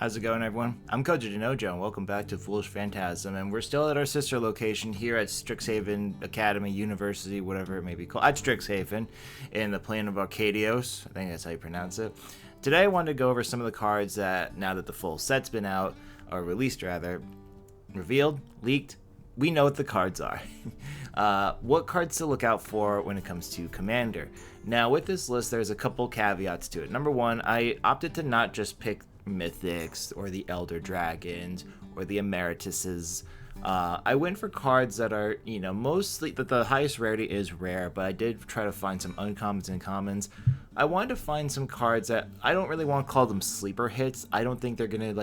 How's it going, everyone? I'm Koji Denojo, and welcome back to Foolish Phantasm, and we're still at our sister location here at Strixhaven Academy, University, whatever it may be called, at Strixhaven, in the plane of Arcadios. I think that's how you pronounce it. Today I wanted to go over some of the cards that, now that the full set's been out, or released rather, revealed, leaked, we know what the cards are. What cards to look out for when it comes to Commander. Now, with this list, there's a couple caveats to it. Number one, I opted to not just pick Mythics or the Elder Dragons or the Emerituses. I went for cards that are, mostly that the highest rarity is rare, but I did try to find some uncommons and commons. I wanted to find some cards that I don't really want to call them sleeper hits. I don't think they're gonna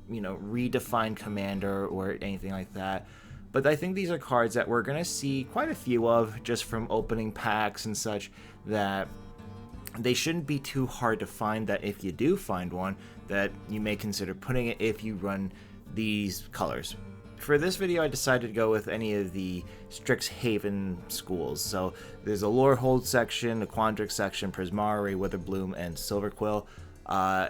redefine Commander or anything like that. But I think these are cards that we're gonna see quite a few of just from opening packs and such, that they shouldn't be too hard to find, that if you do find one, that you may consider putting it if you run these colors. For this video, I decided to go with any of the Strixhaven schools. So there's a Lorehold section, a Quandrix section, Prismari, Witherbloom, and Silverquill.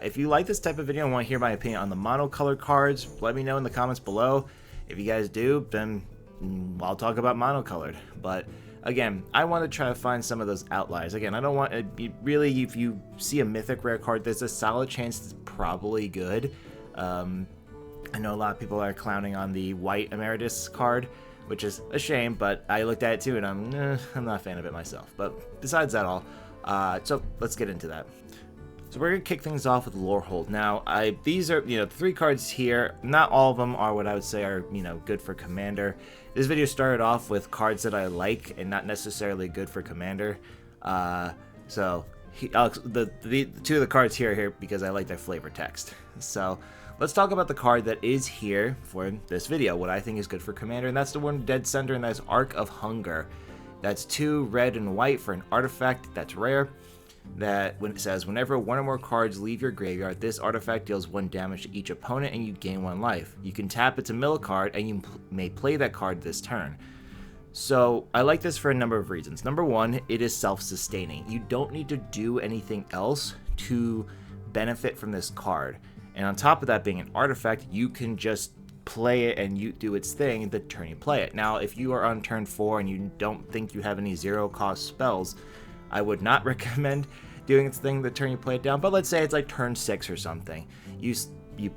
If you like this type of video and want to hear my opinion on the monocolored cards, let me know in the comments below. If you guys do, then I'll talk about monocolored. But again, I want to try to find some of those outliers. Again, I don't want to really, if you see a mythic rare card, there's a solid chance it's probably good. I know a lot of people are clowning on the white Emeritus card, which is a shame, but I looked at it too and I'm not a fan of it myself. But besides that all, so let's get into that. So we're going to kick things off with Lorehold. Now, these are, the three cards here. Not all of them are what I would say are, good for Commander. This video started off with cards that I like and not necessarily good for Commander. The two of the cards here are here because I like their flavor text. So let's talk about the card that is here for this video, what I think is good for Commander, and that's the one dead center, and that's Arc of Hunger. That's 2 red and white for an artifact that's rare. That when it says, whenever one or more cards leave your graveyard, this artifact deals 1 damage to each opponent and you gain 1 life. You can tap it to mill a card and you may play that card this turn. So I like this for a number of reasons. Number one, it is self-sustaining. You don't need to do anything else to benefit from this card. And on top of that being an artifact, you can just play it and you do its thing the turn you play it. Now, if you are on turn 4 and you don't think you have any 0-cost spells, I would not recommend doing its thing the turn you play it down, but let's say it's like turn 6 or something. You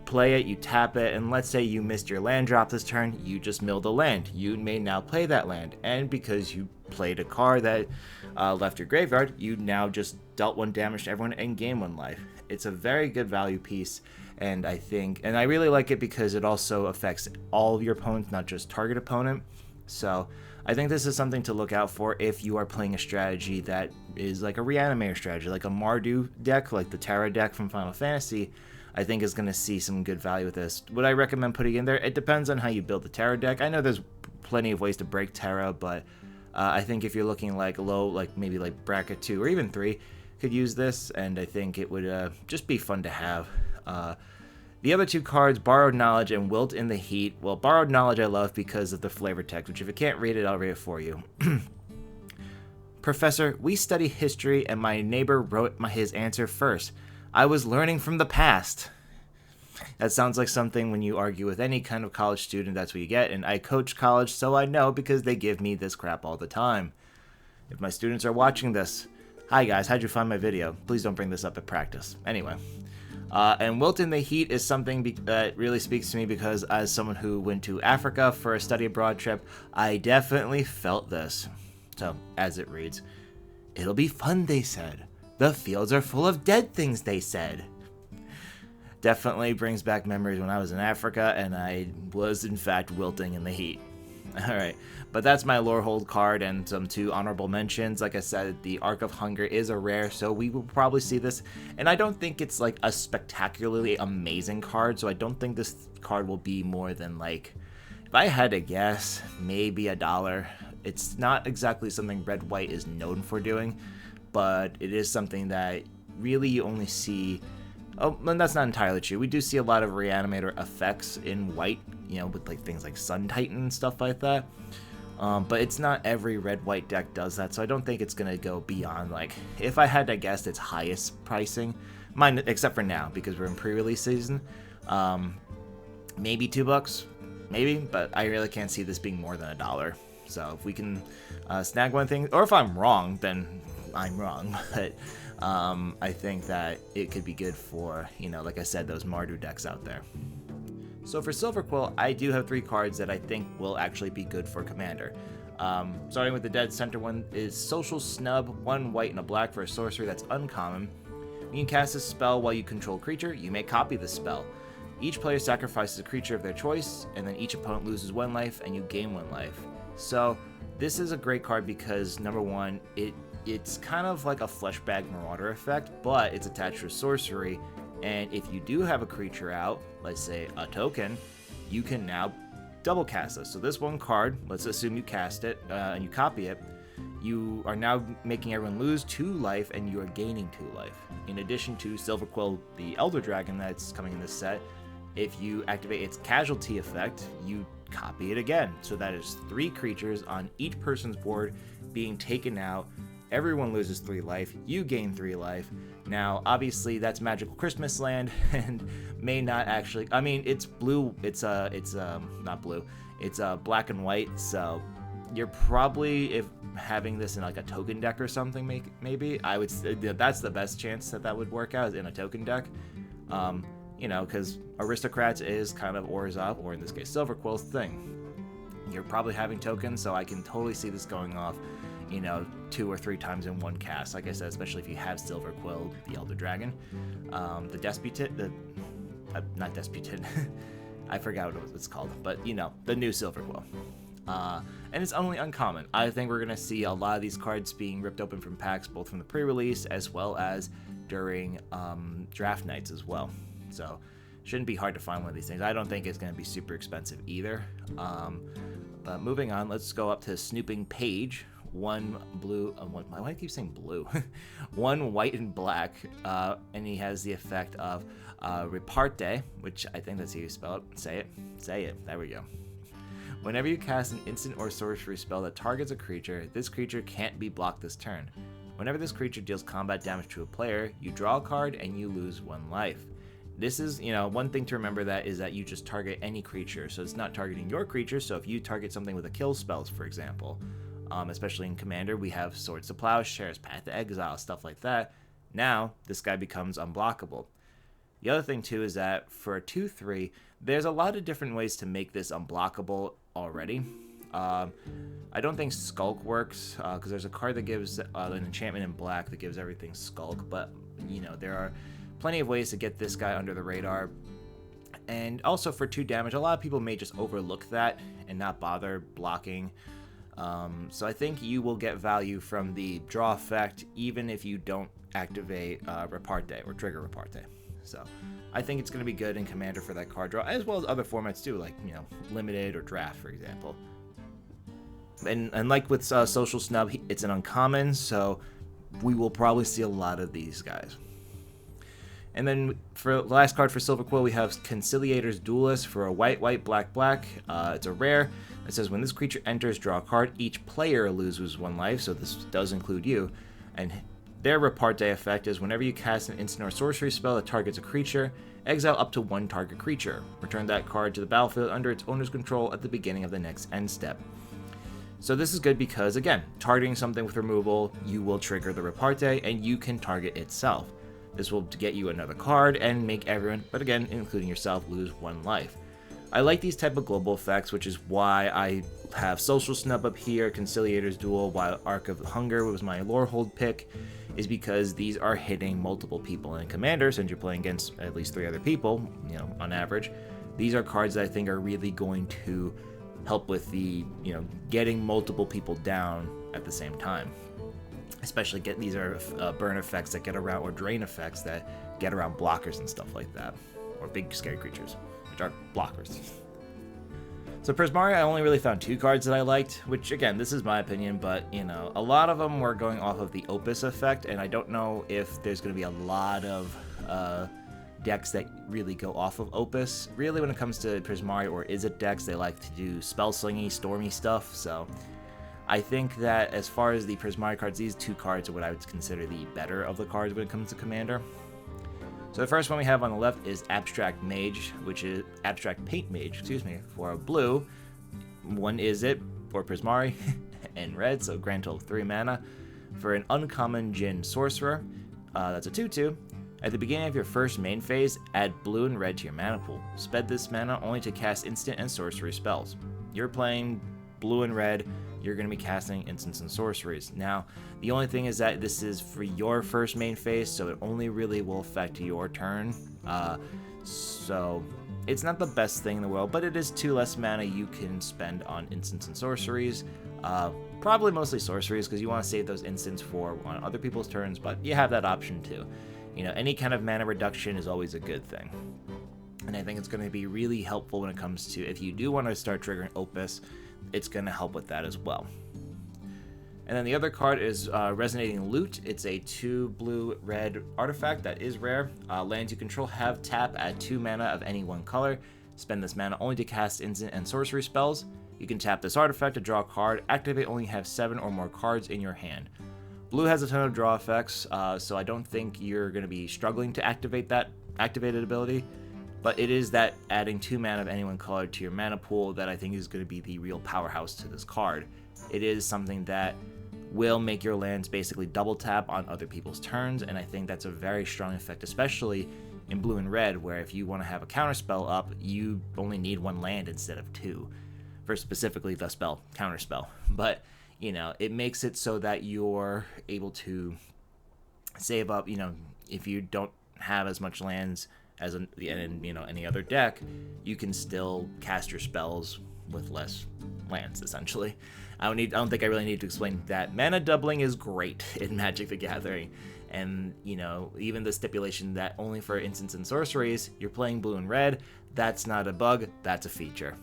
play it, you tap it, and let's say you missed your land drop this turn, you just milled a land. You may now play that land, and because you played a card that left your graveyard, you now just dealt 1 damage to everyone and gained 1 life. It's a very good value piece, and I really like it because it also affects all of your opponents, not just target opponent. So I think this is something to look out for if you are playing a strategy that is like a Reanimator strategy, like a Mardu deck, like the Terra deck from Final Fantasy. I think is going to see some good value with this. Would I recommend putting in there? It depends on how you build the Terra deck. I know there's plenty of ways to break Terra, but I think if you're looking like low, like maybe like bracket 2 or even 3, could use this, and I think it would just be fun to have. The other 2 cards, Borrowed Knowledge and Wilt in the Heat. Well, Borrowed Knowledge I love because of the flavor text, which if you can't read it, I'll read it for you. Professor, we study history and my neighbor wrote his answer first. I was learning from the past. That sounds like something when you argue with any kind of college student, that's what you get. And I coach college, so I know because they give me this crap all the time. If my students are watching this, hi guys, how'd you find my video? Please don't bring this up at practice. Anyway. And Wilt in the Heat is something that really speaks to me because as someone who went to Africa for a study abroad trip, I definitely felt this. So, as it reads, it'll be fun, they said. The fields are full of dead things, they said. Definitely brings back memories when I was in Africa and I was in fact wilting in the heat. Alright, but that's my Lorehold card and some 2 honorable mentions. Like I said, the Arc of Hunger is a rare, so we will probably see this. And I don't think it's like a spectacularly amazing card, so I don't think this card will be more than like, if I had to guess, maybe $1. It's not exactly something red-white is known for doing, but it is something that really you only see. Oh, and that's not entirely true. We do see a lot of Reanimator effects in white, with like things like Sun Titan and stuff like that. But it's not every red-white deck does that, so I don't think it's going to go beyond, like, if I had to guess its highest pricing, mine, except for now, because we're in pre-release season, Maybe $2, maybe, but I really can't see this being more than $1. So if we can snag one thing, or if I'm wrong, then I'm wrong. But I think that it could be good for, like I said, those Mardu decks out there. So for Silverquill, I do have 3 cards that I think will actually be good for Commander. Starting with the dead center one is Social Snub, 1 white and a black for a sorcery that's uncommon. When you cast a spell while you control a creature, you may copy the spell. Each player sacrifices a creature of their choice, and then each opponent loses 1 life and you gain 1 life. So this is a great card because, number one, it's kind of like a Fleshbag Marauder effect, but it's attached to a sorcery, and if you do have a creature out, let's say a token, you can now double cast this. So this 1 card, let's assume you cast it and you copy it, you are now making everyone lose 2 life and you are gaining 2 life. In addition to Silverquill, the Elder Dragon that's coming in this set, if you activate its casualty effect, you copy it again. So that is 3 creatures on each person's board being taken out. Everyone loses 3 life, you gain 3 life. Now, obviously, that's Magical Christmas Land, and may not actually. I mean, it's blue. It's not blue. It's black and white. So you're probably, if having this in like a token deck or something, maybe I would. That's the best chance that would work out, is in a token deck. Because Aristocrats is kind of Orzhov, or in this case, Silverquill's thing. You're probably having tokens, so I can totally see this going off, 2 or 3 times in 1 cast. Like I said, especially if you have Silverquill, the Elder Dragon, the Despotin, not Despotin, I forgot what it's called, but the new Silverquill. And it's only uncommon. I think we're gonna see a lot of these cards being ripped open from packs, both from the pre-release as well as during draft nights as well. So shouldn't be hard to find one of these things. I don't think it's gonna be super expensive either. But moving on, let's go up to Snooping Page. 1 blue, why do I keep saying blue? 1 white and black, and he has the effect of Reparte, which I think that's how you spell it. Say it. There we go. Whenever you cast an instant or sorcery spell that targets a creature, this creature can't be blocked this turn. Whenever this creature deals combat damage to a player, you draw a card and you lose 1 life. This is, one thing to remember that is that you just target any creature, so it's not targeting your creature. So if you target something with a kill spells, for example, especially in Commander, we have Swords to Plowshares, Path to Exile, stuff like that. Now, this guy becomes unblockable. The other thing, too, is that for a 2/3, there's a lot of different ways to make this unblockable already. I don't think Skulk works, because there's a card that gives an enchantment in black that gives everything Skulk, but, there are plenty of ways to get this guy under the radar. And also for 2 damage, a lot of people may just overlook that and not bother blocking. So I think you will get value from the draw effect, even if you don't activate Reparte or trigger Reparte. So I think it's going to be good in Commander for that card draw, as well as other formats too, like Limited or Draft, for example. And like with Social Snub, it's an uncommon, so we will probably see a lot of these guys. And then for the last card for Silverquill, we have Conciliator's Duelist for a white, black. It's a rare. It says when this creature enters, draw a card. Each player loses 1 life, so this does include you. And their Reparte effect is whenever you cast an instant or sorcery spell that targets a creature, exile up to 1 target creature. Return that card to the battlefield under its owner's control at the beginning of the next end step. So this is good because, again, targeting something with removal, you will trigger the Reparte, and you can target itself. This will get you another card and make everyone, but again, including yourself, lose 1 life. I like these type of global effects, which is why I have Social Snub up here, Conciliator's Duel, while Arc of Hunger was my Lorehold pick, is because these are hitting multiple people in Commander, since you're playing against at least 3 other people, on average. These are cards that I think are really going to help with the, getting multiple people down at the same time. Especially these are burn effects that get around, or drain effects that get around blockers and stuff like that, or big scary creatures, which are blockers. So Prismari, I only really found 2 cards that I liked, which again, this is my opinion, but a lot of them were going off of the Opus effect, and I don't know if there's going to be a lot of decks that really go off of Opus. Really, when it comes to Prismari or Izzet decks, they like to do spell slingy, stormy stuff, so I think that as far as the Prismari cards, these 2 cards are what I would consider the better of the cards when it comes to Commander. So the first one we have on the left is Abstract Mage, which is Abstract Paint Mage, excuse me, for a blue. One is it for Prismari and red, so grand total of 3 mana. For an uncommon Djinn Sorcerer, that's a 2/2. At the beginning of your first main phase, add blue and red to your mana pool. Spend this mana only to cast instant and sorcery spells. You're playing blue and red, you're going to be casting instants and sorceries. Now, the only thing is that this is for your first main phase, so it only really will affect your turn. So it's not the best thing in the world, but it is 2 less mana you can spend on instants and sorceries. Probably mostly sorceries, because you want to save those instants for on other people's turns, but you have that option too. You know, any kind of mana reduction is always a good thing. And I think it's going to be really helpful when it comes to, if you do want to start triggering Opus, it's going to help with that as well. And then the other card is Resonating Lute. It's a 2 blue-red artifact that is rare. Lands you control have tap at 2 mana of any one color. Spend this mana only to cast instant and sorcery spells. You can tap this artifact to draw a card. Activate only have 7 or more cards in your hand. Blue has a ton of draw effects, so I don't think you're going to be struggling to activate that activated ability. But it is that adding 2 mana of any one color to your mana pool that I think is going to be the real powerhouse to this card. It is something that will make your lands basically double tap on other people's turns, and I think that's a very strong effect, especially in blue and red, where if you want to have a counterspell up, you only need 1 land instead of 2 for specifically the spell counterspell. But you know, it makes it so that you're able to save up. You know, if you don't have as much lands as in you know, any other deck, you can still cast your spells with less lands, essentially. I don't think I really need to explain that. Mana doubling is great in Magic the Gathering, and you know, even the stipulation that only for instants and sorceries you're playing blue and red, that's not a bug, that's a feature.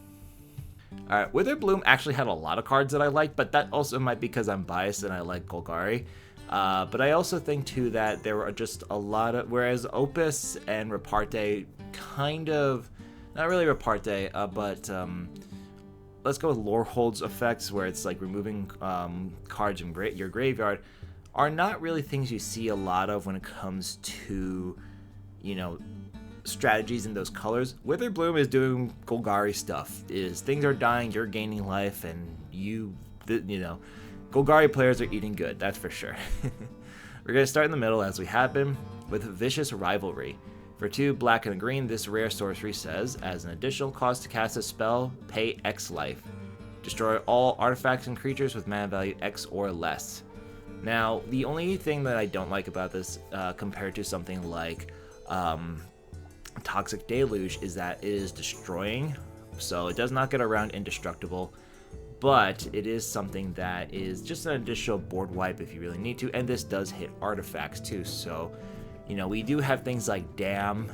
Alright, Witherbloom actually had a lot of cards that I liked, but that also might be because I'm biased and I like Golgari. But I also think too that there were just a lot of, whereas Opus and Reparte kind of, not really Reparte, but let's go with Lorehold's effects, where it's like removing cards from your graveyard, are not really things you see a lot of when it comes to, you know, strategies in those colors. Witherbloom is doing Golgari stuff. Is things are dying, you're gaining life, and you know, Golgari players are eating good, that's for sure. We're going to start in the middle, as we have been, with Vicious Rivalry. For 2 black and a green, this rare sorcery says, as an additional cost to cast a spell, pay X life. Destroy all artifacts and creatures with mana value X or less. Now, the only thing that I don't like about this, compared to something like Toxic Deluge, is that it is destroying, so it does not get around indestructible, but it is something that is just an additional board wipe if you really need to, and this does hit artifacts too, so you know, we do have things like Dam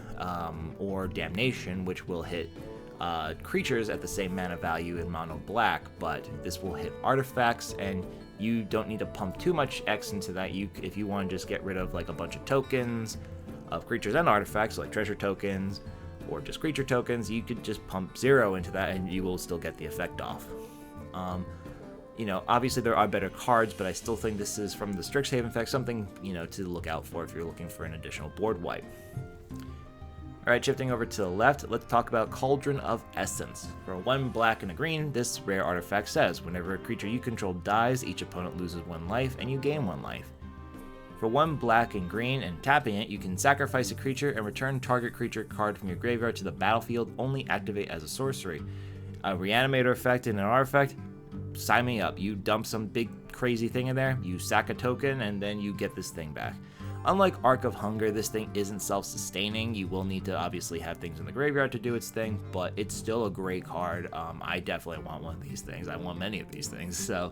or Damnation, which will hit creatures at the same mana value in mono black, but this will hit artifacts, and you don't need to pump too much X into that. If you want to just get rid of like a bunch of tokens of creatures and artifacts, like treasure tokens or just creature tokens, you could just pump 0 into that and you will still get the effect off. You know, obviously there are better cards, but I still think this is, from the Strixhaven effect, something, you know, to look out for if you're looking for an additional board wipe. Alright, shifting over to the left, let's talk about Cauldron of Essence. For 1 black and a green, this rare artifact says, whenever a creature you control dies, each opponent loses 1 life and you gain 1 life. For 1 black and green, and tapping it, you can sacrifice a creature and return target creature card from your graveyard to the battlefield, only activate as a sorcery. A Reanimator effect and an artifact, sign me up. You dump some big crazy thing in there, you sack a token, and then you get this thing back. Unlike Arc of Hunger, this thing isn't self-sustaining. You will need to obviously have things in the graveyard to do its thing, but it's still a great card. I definitely want one of these things. I want many of these things, so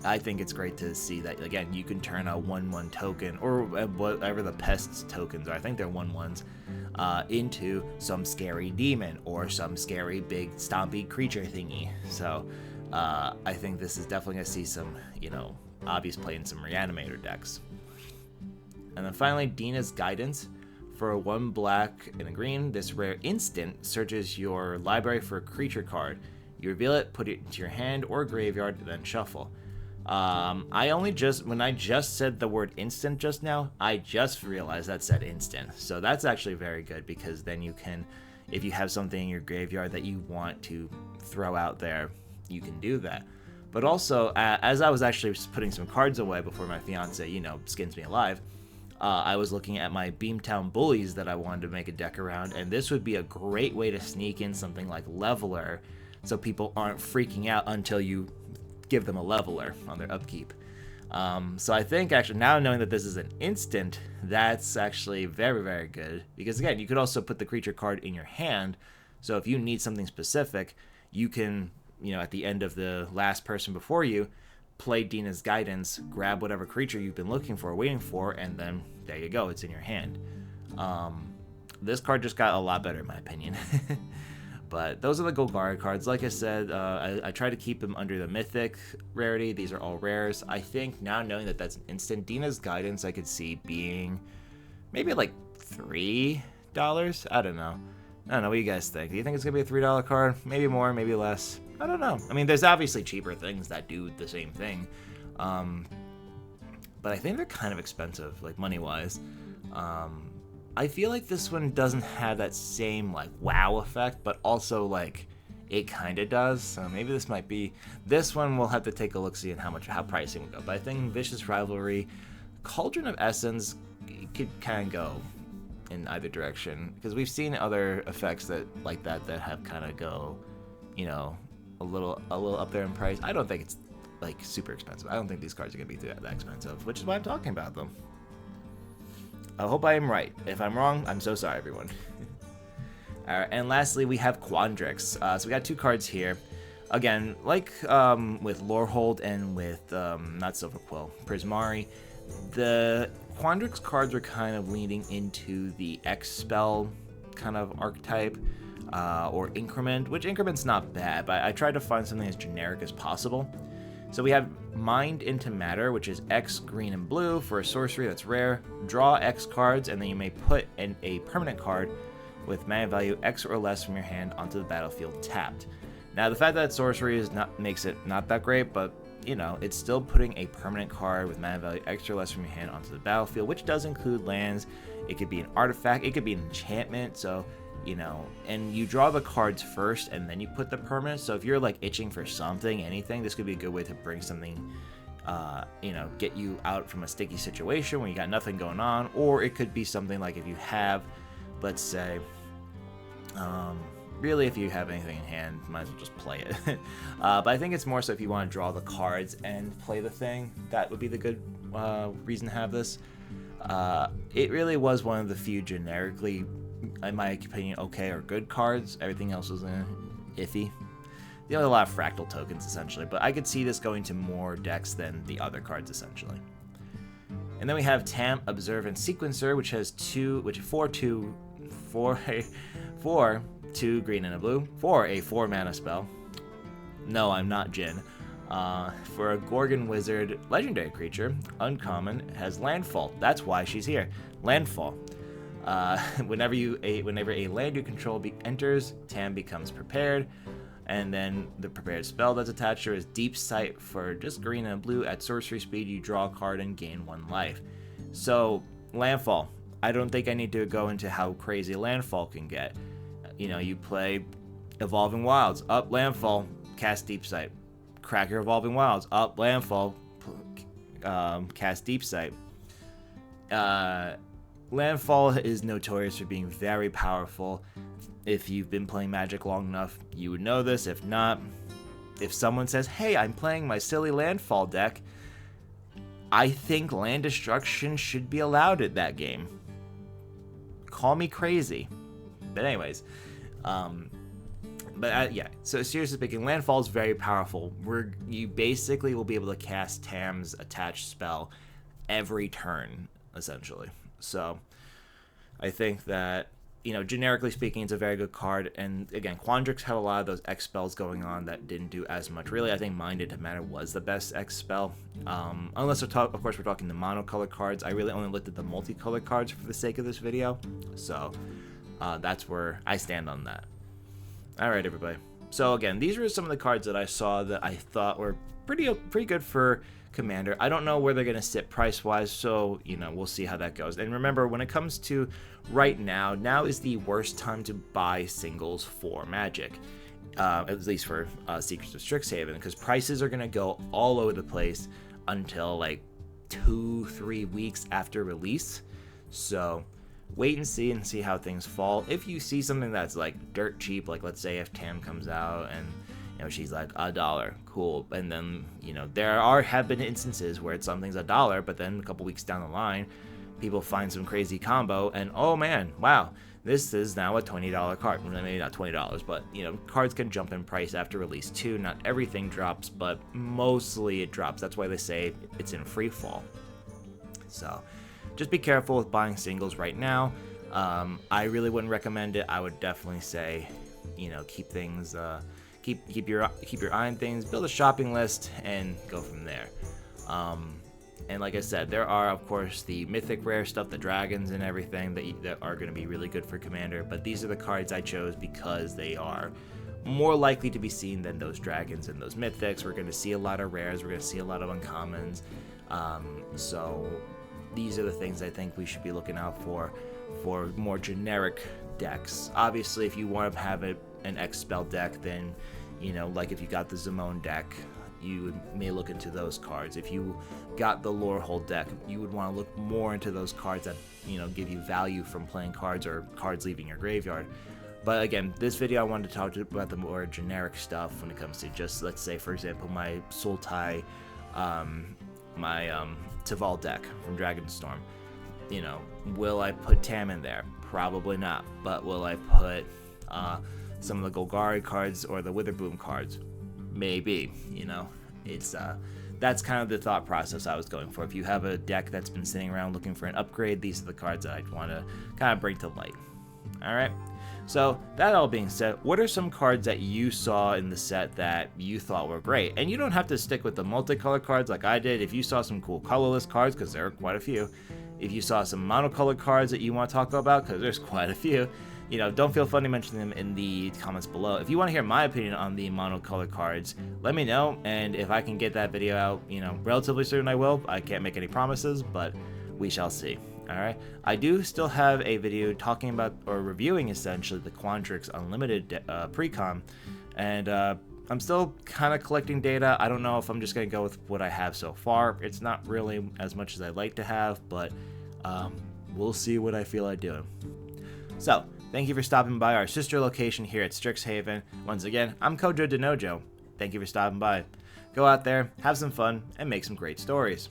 I think it's great to see that, again, you can turn a 1/1 token, or whatever the pests tokens are, I think they're 1/1s, into some scary demon or some scary big stompy creature thingy. So I think this is definitely going to see some, you know, obvious play in some Reanimator decks. And then finally, Dina's Guidance. For 1 black and a green, this rare instant searches your library for a creature card. You reveal it, put it into your hand or graveyard, then shuffle. I only just, when I just said the word instant just now, I just realized that said instant. So that's actually very good, because then you can, if you have something in your graveyard that you want to throw out there, you can do that. But also, as I was actually putting some cards away before my fiance, you know, skins me alive, I was looking at my Beamtown Bullies that I wanted to make a deck around, and this would be a great way to sneak in something like Leveler, so people aren't freaking out until you give them a Leveler on their upkeep. So I think actually now knowing that this is an instant, that's actually very, very good, because again, you could also put the creature card in your hand, so if you need something specific, you can, you know, at the end of the last person before you, play Dina's Guidance, grab whatever creature you've been looking for, waiting for, and then there you go, it's in your hand. This card just got a lot better in my opinion. But those are the Golgari cards. Like I said, I try to keep them under the Mythic rarity. These are all rares. I think now knowing that that's an instant, Dina's Guidance I could see being maybe like $3. I don't know. What do you guys think? Do you think it's going to be a $3 card? Maybe more, maybe less. I don't know. I mean, there's obviously cheaper things that do the same thing. But I think they're kind of expensive, like money-wise. I feel like this one doesn't have that same, like, wow effect, but also, like, it kind of does. So maybe this might be... This one we'll have to take a look-see at how pricing will go. But I think Vicious Rivalry, Cauldron of Essence could kind of go in either direction, because we've seen other effects that like that have kind of go, you know, a little up there in price. I don't think it's like super expensive. I don't think these cards are gonna be that expensive, which is why I'm talking about them. I hope I am right. If I'm wrong, I'm so sorry, everyone. Alright, and lastly, we have Quandrix. So we got 2 cards here. Again, like with Lorehold and with not Silverquill, Prismari, the Quandrix cards are kind of leaning into the X spell kind of archetype, or increment, which increment's not bad, but I tried to find something as generic as possible. So we have Mind into Matter, which is X, green, and blue for a sorcery that's rare. Draw X cards, and then you may put in a permanent card with mana value X or less from your hand onto the battlefield tapped. Now, the fact that sorcery is makes it not that great, but you know, it's still putting a permanent card with mana value X or less from your hand onto the battlefield, which does include lands. It could be an artifact, it could be an enchantment, so, you know, and you draw the cards first and then you put the permanent. So if you're like itching for something, anything, this could be a good way to bring something, you know, get you out from a sticky situation where you got nothing going on. Or it could be something like if you have, let's say, really, if you have anything in hand, might as well just play it. But I think it's more so if you want to draw the cards and play the thing, that would be the good reason to have this. It really was one of the few generically, in my opinion, okay or good cards. Everything else was iffy. You know, a lot of fractal tokens, essentially. But I could see this going to more decks than the other cards, essentially. And then we have Tam Observant Sequencer, which has 2 green and a blue for a 4 mana spell. No, I'm not Jin. For a Gorgon Wizard legendary creature, uncommon, has landfall. That's why she's here. Landfall. Whenever a land you control enters, Tam becomes prepared, and then the prepared spell that's attached to her is Deep Sight for just green and blue. At sorcery speed, you draw a card and gain 1 life. So landfall. I don't think I need to go into how crazy landfall can get. You know, you play Evolving Wilds, up landfall, cast Deep Sight. Crack your Evolving Wilds, up landfall, cast Deep Sight. Landfall is notorious for being very powerful. If you've been playing Magic long enough, you would know this. If not, if someone says, hey, I'm playing my silly landfall deck, I think land destruction should be allowed at that game. Call me crazy. But anyways, yeah, so seriously speaking, landfall is very powerful. You basically will be able to cast Tam's attached spell every turn, essentially. So I think that, you know, generically speaking, it's a very good card. And again, Quandrix had a lot of those X spells going on that didn't do as much. Really, I think Mind into Matter was the best X spell. Unless, of course, we're talking the monocolored cards. I really only looked at the multicolored cards for the sake of this video. So that's where I stand on that. Alright, everybody. So again, these were some of the cards that I saw that I thought were pretty good for Commander. I don't know where they're going to sit price-wise, so, we'll see how that goes. And remember, when it comes to right now is the worst time to buy singles for Magic. At least for Secrets of Strixhaven, because prices are going to go all over the place until like 2-3 weeks after release. So wait and see how things fall. If you see something that's like dirt cheap, like let's say if Tam comes out and she's like $1, cool, and then there have been instances where something's $1, but then a couple weeks down the line people find some crazy combo and oh man, wow, this is now a $20 card. Maybe not $20, but cards can jump in price after release too. Not everything drops, but mostly it drops. That's why they say it's in free fall. So just be careful with buying singles right now. I really wouldn't recommend it. I would definitely say, keep things, keep your eye on things, build a shopping list, and go from there. And like I said, there are, of course, the mythic rare stuff, the dragons and everything that are going to be really good for Commander. But these are the cards I chose because they are more likely to be seen than those dragons and those mythics. We're going to see a lot of rares. We're going to see a lot of uncommons. So these are the things I think we should be looking out for more generic decks. Obviously, if you want to have an X-Spell deck, then, like if you got the Zimone deck, you may look into those cards. If you got the Lorehold deck, you would want to look more into those cards that give you value from playing cards or cards leaving your graveyard. But again, this video I wanted to talk about the more generic stuff when it comes to just, let's say for example, my Sultai, my Tival deck from Dragonstorm. Will I put Tam in there? Probably not. But will I put some of the Golgari cards or the Witherbloom cards? Maybe. It's that's kind of the thought process I was going for. If you have a deck that's been sitting around looking for an upgrade, these are the cards that I'd want to kind of bring to light. Alright, so that all being said, what are some cards that you saw in the set that you thought were great? And you don't have to stick with the multicolored cards like I did. If you saw some cool colorless cards, because there are quite a few, if you saw some monocolored cards that you want to talk about, because there's quite a few, don't feel funny mentioning them in the comments below. If you want to hear my opinion on the monocolored cards, let me know, and if I can get that video out, relatively soon, I will. I can't make any promises, but we shall see. Alright, I do still have a video talking about, or reviewing essentially, the Quandrix Unlimited Precon, and I'm still kind of collecting data. I don't know if I'm just going to go with what I have so far. It's not really as much as I'd like to have, but we'll see what I feel like doing. So, thank you for stopping by our sister location here at Strixhaven. Once again, I'm Kojo Denojo. Thank you for stopping by. Go out there, have some fun, and make some great stories.